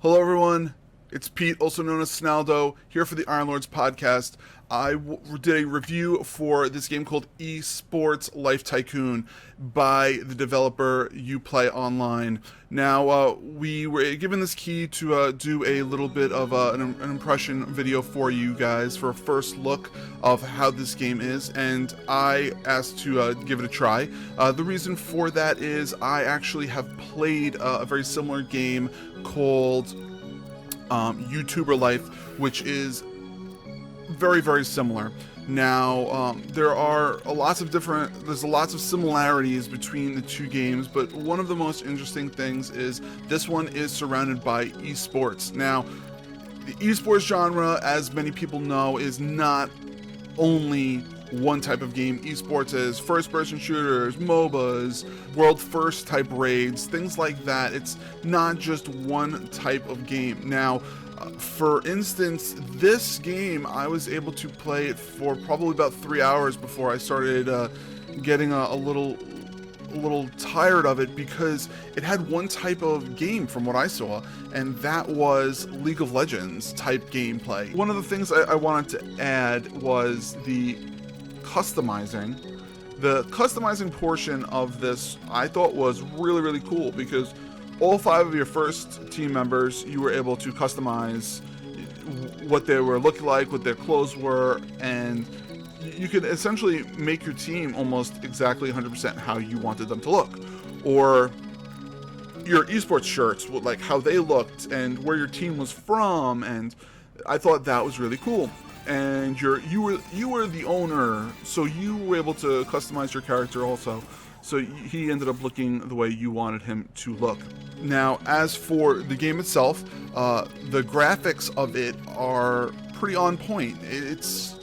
Hello, everyone. It's Pete, also known as Snalydo, here for the Iron Lords podcast. I did a review for this game called Esports Life Tycoon by the developer Uplay Online. Now, we were given this key to do a little bit of an impression video for you guys for a first look of how this game is, and I asked to give it a try. The reason for that is I actually have played a very similar game called YouTuber Life, which is very, very similar. Now, there's lots of similarities between the two games, but one of the most interesting things is this one is surrounded by esports. Now, the esports genre, as many people know, is not only one type of game. Esports is first-person shooters, MOBAs, world-first type raids, things like that. It's not just one type of game. Now, for instance, this game, I was able to play it for probably about 3 hours before I started getting a little tired of it, because it had one type of game from what I saw, and that was League of Legends type gameplay. One of the things I wanted to add was the customizing. The customizing portion of this I thought was really, really cool, because all 5 of your first team members, you were able to customize what they were looking like, what their clothes were, and you could essentially make your team almost exactly 100% how you wanted them to look. Or your esports shirts, like how they looked and where your team was from, and I thought that was really cool. And you were the owner, so you were able to customize your character also. So he ended up looking the way you wanted him to look. Now, as for the game itself, the graphics of it are pretty on point. It's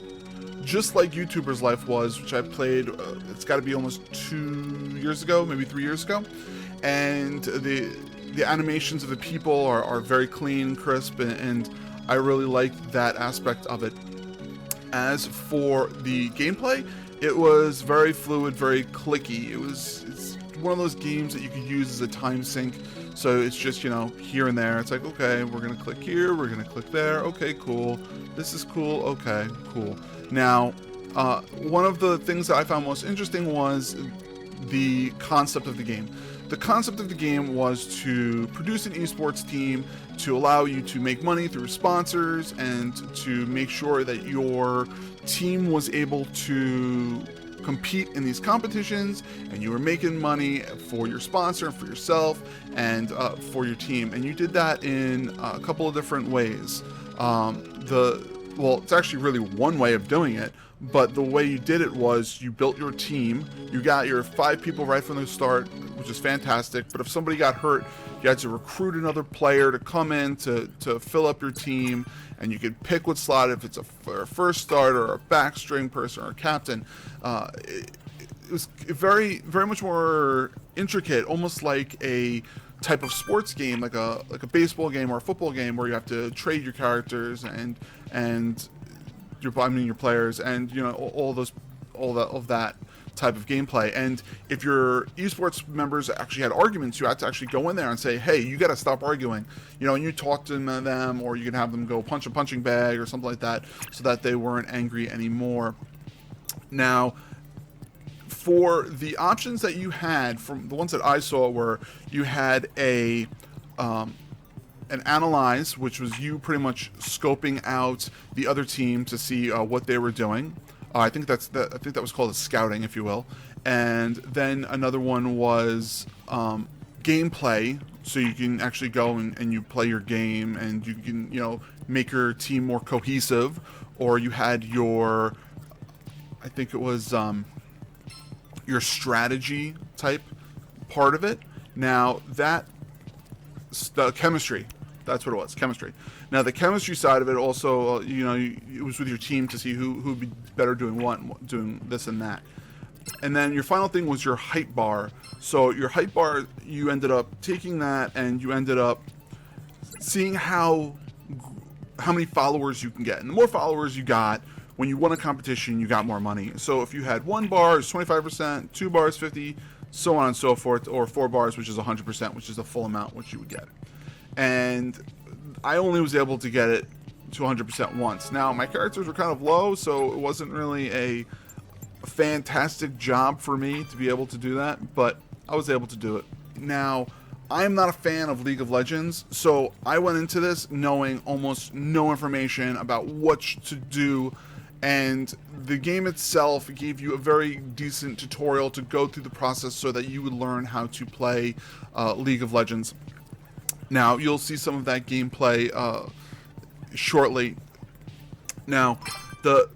just like YouTuber's Life was, which I played, it's got to be almost 2 years ago, maybe 3 years ago. And the animations of the people are very clean, crisp, and I really liked that aspect of it. As for the gameplay, it was very fluid, very clicky. It's one of those games that you could use as a time sink. So it's just, here and there. It's like, okay, we're going to click here, we're going to click there. Okay, cool. This is cool. Okay, cool. Now, one of the things that I found most interesting was the concept of the game. The concept of the game was to produce an esports team, to allow you to make money through sponsors, and to make sure that your team was able to compete in these competitions, and you were making money for your sponsor, for yourself, and for your team. And you did that in a couple of different ways. It's actually really one way of doing it, but the way you did it was you built your team. You got your 5 people right from the start, which is fantastic. But if somebody got hurt, you had to recruit another player to come in to fill up your team, and you could pick what slot, if it's a first starter or a backstring person or a captain. It was very, very much more intricate, almost like a type of sports game, like a baseball game or a football game, where you have to trade your characters and your players, and all of that type of gameplay. And if your esports members actually had arguments, you had to actually go in there and say, hey, you got to stop arguing, and you talk to them, or you can have them go punch a punching bag or something like that, so that they weren't angry anymore. Now, for the options that you had, from the ones that I saw, were you had an analyze, which was you pretty much scoping out the other team to see what they were doing. I think that was called a scouting, if you will. And then another one was gameplay, so you can actually go and you play your game, and you can make your team more cohesive. Or you had your, I think it was your strategy type part of it. Now the chemistry. That's what it was, chemistry. Now, the chemistry side of it also, it was with your team to see who would be better doing this and that. And then your final thing was your height bar. So your height bar, you ended up taking that, and you ended up seeing how many followers you can get. And the more followers you got, when you won a competition, you got more money. So if you had 1 bar, it's 25%, 2 bars, 50, so on and so forth, or 4 bars, which is 100%, which is the full amount which you would get. And I only was able to get it to 100% once. Now, my characters were kind of low, so it wasn't really a fantastic job for me to be able to do that, but I was able to do it. Now, I'm not a fan of League of Legends, so I went into this knowing almost no information about what to do, and the game itself gave you a very decent tutorial to go through the process so that you would learn how to play League of Legends. Now, you'll see some of that gameplay shortly. Now, the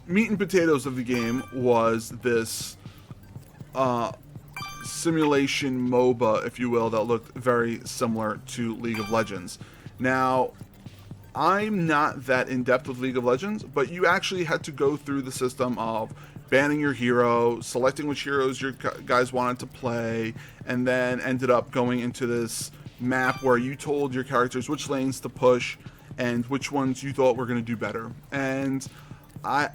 meat and potatoes of the game was this simulation MOBA, if you will, that looked very similar to League of Legends. Now, I'm not that in-depth with League of Legends, but you actually had to go through the system of banning your hero, selecting which heroes your guys wanted to play, and then ended up going into this map where you told your characters which lanes to push and which ones you thought were going to do better. And I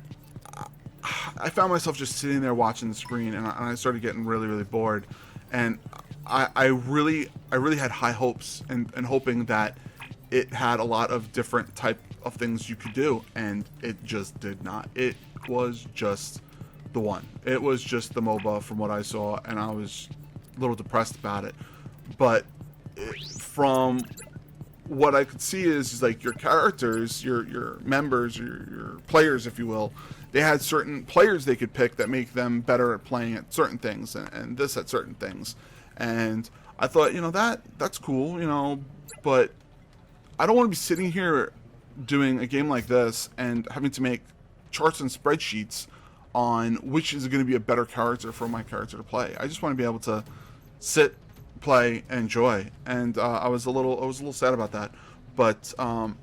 found myself just sitting there watching the screen, and I started getting really, really bored. And I really had high hopes and hoping that it had a lot of different type of things you could do, and it just did not. It was just the one. It was just the MOBA from what I saw, and I was a little depressed about it. But from what I could see is like your characters, your members, your players, if you will, they had certain players they could pick that make them better at playing at certain things, and this at certain things. And I thought, that's cool, but I don't want to be sitting here doing a game like this and having to make charts and spreadsheets on which is going to be a better character for my character to play. I just want to be able to sit, play, and enjoy. And I was a little sad about that. But all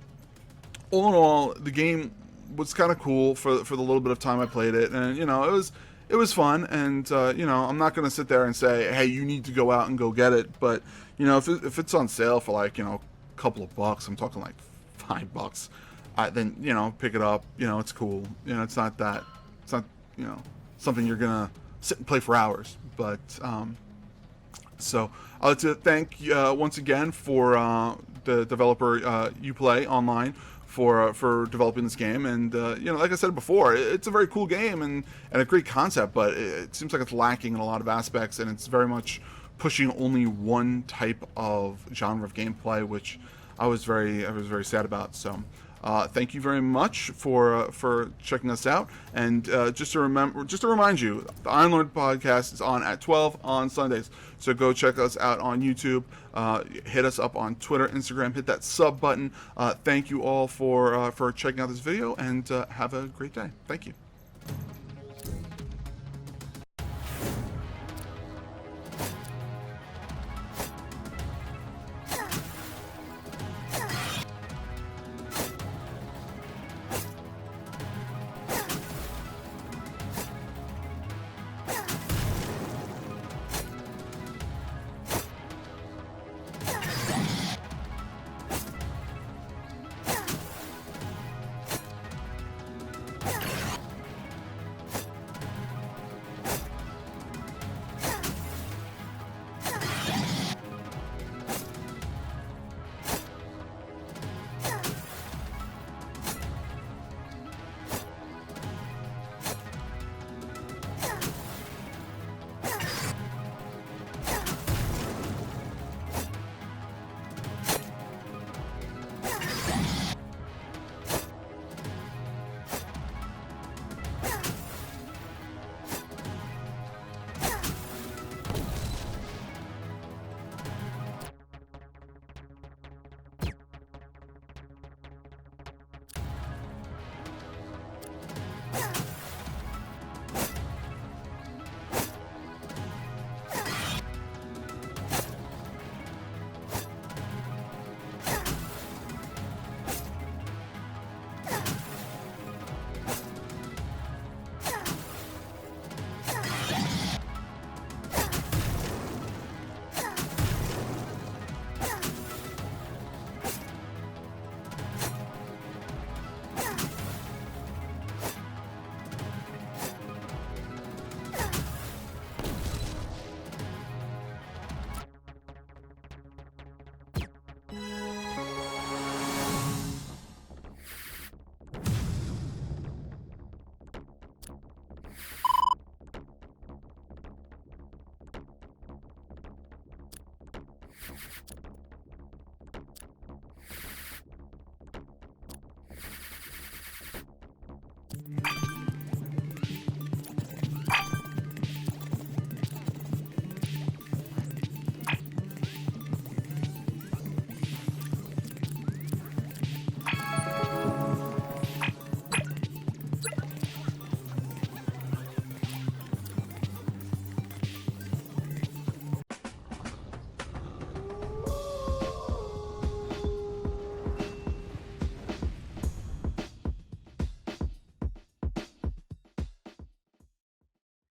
in all, the game was kind of cool for the little bit of time I played it, and it was fun. And I'm not going to sit there and say, hey, you need to go out and go get it. But if it's on sale for like couple of bucks, I'm talking like $5, then pick it up. It's cool. It's not something you're gonna sit and play for hours. But so I'd like to thank once again for the developer Uplay Online for developing this game. And like I said before, it's a very cool game and a great concept, but it seems like it's lacking in a lot of aspects, and it's very much pushing only one type of genre of gameplay, which I was very sad about. So thank you very much for checking us out. And just to remind you, the Iron Lord podcast is on at 12 on Sundays. So go check us out on YouTube. Hit us up on Twitter, Instagram. Hit that sub button. Thank you all for checking out this video, and have a great day. Thank you.